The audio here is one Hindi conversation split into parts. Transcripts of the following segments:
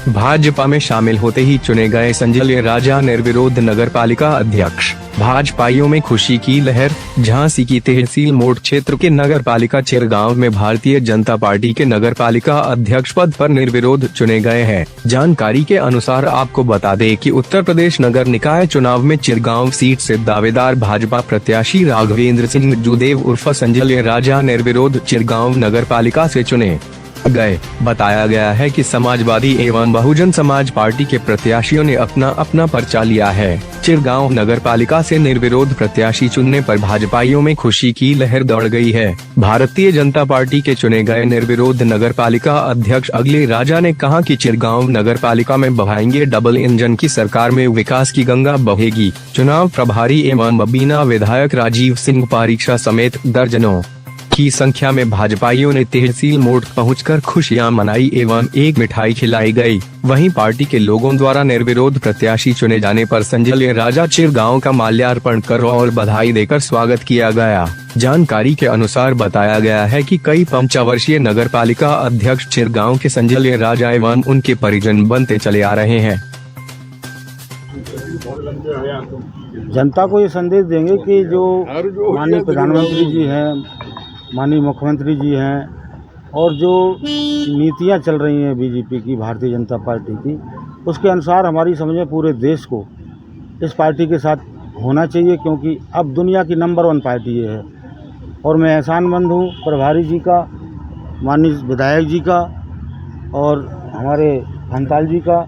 भाजपा में शामिल होते ही चुने गए संजय राजा निर्विरोध नगरपालिका अध्यक्ष। भाजपाइयों में खुशी की लहर। झांसी की तहसील मोड़ क्षेत्र के नगरपालिका चिरगांव में भारतीय जनता पार्टी के नगरपालिका अध्यक्ष पद पर निर्विरोध चुने गए हैं। जानकारी के अनुसार आपको बता दें कि उत्तर प्रदेश नगर निकाय चुनाव में चिरगांव सीट से दावेदार भाजपा प्रत्याशी राघवेंद्र सिंह जुदेव उर्फ संजय राजा निर्विरोध चिरगांव नगरपालिका से चुने गए। बताया गया है कि समाजवादी एवं बहुजन समाज पार्टी के प्रत्याशियों ने अपना पर्चा लिया है। चिरगांव नगरपालिका से निर्विरोध प्रत्याशी चुनने पर भाजपाइयों में खुशी की लहर दौड़ गई है। भारतीय जनता पार्टी के चुने गए निर्विरोध नगरपालिका अध्यक्ष अगले राजा ने कहा कि चिरगांव नगरपालिका में बहाएंगे डबल इंजन की सरकार में विकास की गंगा बहेगी। चुनाव प्रभारी एवं बबीना विधायक राजीव सिंह पारीक्षा समेत दर्जनों की संख्या में भाजपाइयों ने तहसील मोड़ पहुंचकर खुशियां मनाई एवं एक मिठाई खिलाई गई। वहीं पार्टी के लोगों द्वारा निर्विरोध प्रत्याशी चुने जाने पर संजय राजा चिरगांव का माल्यार्पण कर और बधाई देकर स्वागत किया गया। जानकारी के अनुसार बताया गया है कि कई 55 वर्षीय नगरपालिका अध्यक्ष चिरगांव के संजय राजा एवं उनके परिजन बनते चले आ रहे हैं। जनता को ये संदेश देंगे कि जो माननीय प्रधानमंत्री जी हैं, माननीय मुख्यमंत्री जी हैं और जो नीतियां चल रही हैं बीजेपी की, भारतीय जनता पार्टी की, उसके अनुसार हमारी समझ में पूरे देश को इस पार्टी के साथ होना चाहिए, क्योंकि अब दुनिया की नंबर 1 पार्टी ये है। और मैं एहसानमंद हूँ प्रभारी जी का, माननीय विधायक जी का और हमारे खनताल जी का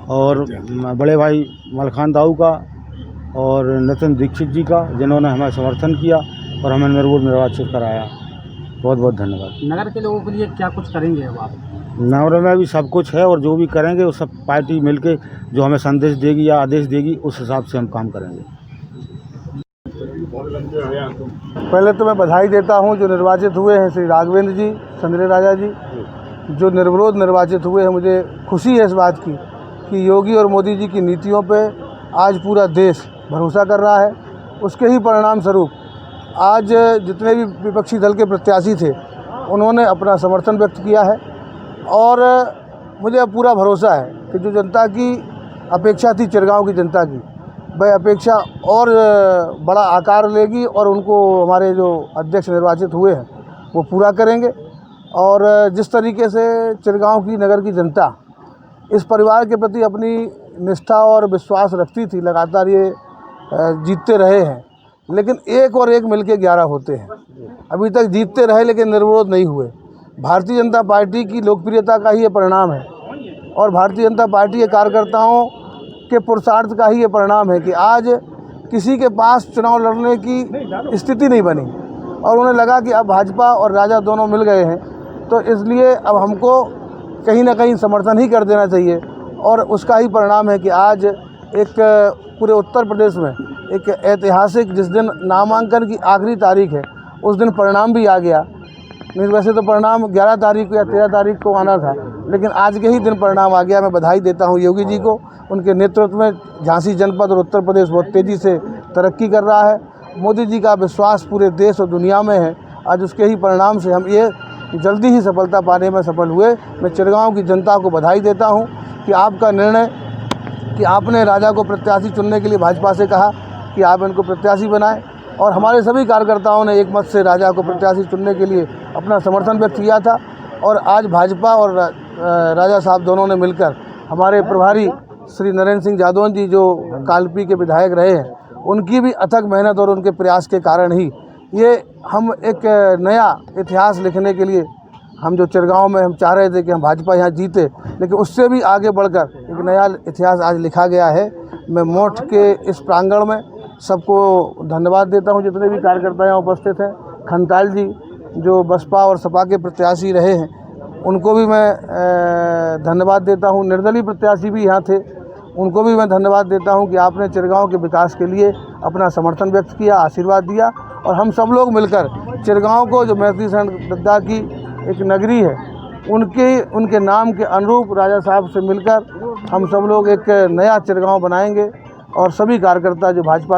और बड़े भाई मलखान दाऊ का और नितिन दीक्षित जी का, जिन्होंने हमें समर्थन किया और हमें निर्वाचित कराया। बहुत बहुत धन्यवाद। नगर के लोगों के लिए क्या कुछ करेंगे अब आप? नगर में भी सब कुछ है और जो भी करेंगे वो सब पार्टी मिलके जो हमें संदेश देगी या आदेश देगी उस हिसाब से हम काम करेंगे। पहले तो मैं बधाई देता हूं जो निर्वाचित हुए हैं श्री राघवेंद्र जी, संजय राजा जी, जो निर्विरोध निर्वाचित हुए हैं। मुझे खुशी है इस बात की कि योगी और मोदी जी की नीतियों पे आज पूरा देश भरोसा कर रहा है। उसके ही परिणाम स्वरूप आज जितने भी विपक्षी दल के प्रत्याशी थे उन्होंने अपना समर्थन व्यक्त किया है और मुझे पूरा भरोसा है कि जो जनता की अपेक्षा थी, चिरगांव की जनता की, वह अपेक्षा और बड़ा आकार लेगी और उनको हमारे जो अध्यक्ष निर्वाचित हुए हैं वो पूरा करेंगे। और जिस तरीके से चिरगांव की नगर की जनता इस परिवार के प्रति अपनी निष्ठा और विश्वास रखती थी, लगातार ये जीतते रहे हैं, लेकिन एक और एक मिलके 11 होते हैं। अभी तक जीतते रहे लेकिन निर्विरोध नहीं हुए। भारतीय जनता पार्टी की लोकप्रियता का ही ये परिणाम है और भारतीय जनता पार्टी के कार्यकर्ताओं के पुरुषार्थ का ही ये परिणाम है कि आज किसी के पास चुनाव लड़ने की स्थिति नहीं बनी और उन्हें लगा कि अब भाजपा और राजा दोनों मिल गए हैं, तो इसलिए अब हमको कहीं ना कहीं समर्थन ही कर देना चाहिए। और उसका ही परिणाम है कि आज एक पूरे उत्तर प्रदेश में एक ऐतिहासिक, जिस दिन नामांकन की आखिरी तारीख है उस दिन परिणाम भी आ गया। नहीं, वैसे तो परिणाम 11 तारीख को या 13 तारीख को आना था, लेकिन आज के ही दिन परिणाम आ गया। मैं बधाई देता हूं योगी जी को। उनके नेतृत्व में झांसी जनपद और उत्तर प्रदेश बहुत तेज़ी से तरक्की कर रहा है। मोदी जी का विश्वास पूरे देश और दुनिया में है। आज उसके ही परिणाम से हम ये जल्दी ही सफलता पाने में सफल हुए। मैं चिरगांव की जनता को बधाई देता हूं कि आपका निर्णय कि आपने राजा को प्रत्याशी चुनने के लिए भाजपा से कहा कि आप इनको प्रत्याशी बनाएं और हमारे सभी कार्यकर्ताओं ने एक मत से राजा को प्रत्याशी चुनने के लिए अपना समर्थन व्यक्त किया था। और आज भाजपा और राजा साहब दोनों ने मिलकर हमारे प्रभारी श्री नरेंद्र सिंह जादौन जी, जो कालपी के विधायक रहे हैं, उनकी भी अथक मेहनत और उनके प्रयास के कारण ही ये हम एक नया इतिहास लिखने के लिए, हम जो चिरगांव में हम चाह रहे थे कि हम भाजपा यहाँ जीते, लेकिन उससे भी आगे बढ़कर एक नया इतिहास आज लिखा गया है। मैं मोठ के इस प्रांगण में सबको धन्यवाद देता हूँ, जितने भी कार्यकर्ता यहाँ उपस्थित हैं। खनताल जी जो बसपा और सपा के प्रत्याशी रहे हैं, उनको भी मैं धन्यवाद देता हूँ। निर्दलीय प्रत्याशी भी यहाँ थे, उनको भी मैं धन्यवाद देता हूँ कि आपने चिरगांव के विकास के लिए अपना समर्थन व्यक्त किया, आशीर्वाद दिया। और हम सब लोग मिलकर चिरगांव को, जो मैत्री शरण दद्दा की एक नगरी है, उनके नाम के अनुरूप राजा साहब से मिलकर हम सब लोग एक नया चिरगांव बनाएंगे। और सभी कार्यकर्ता जो भाजपा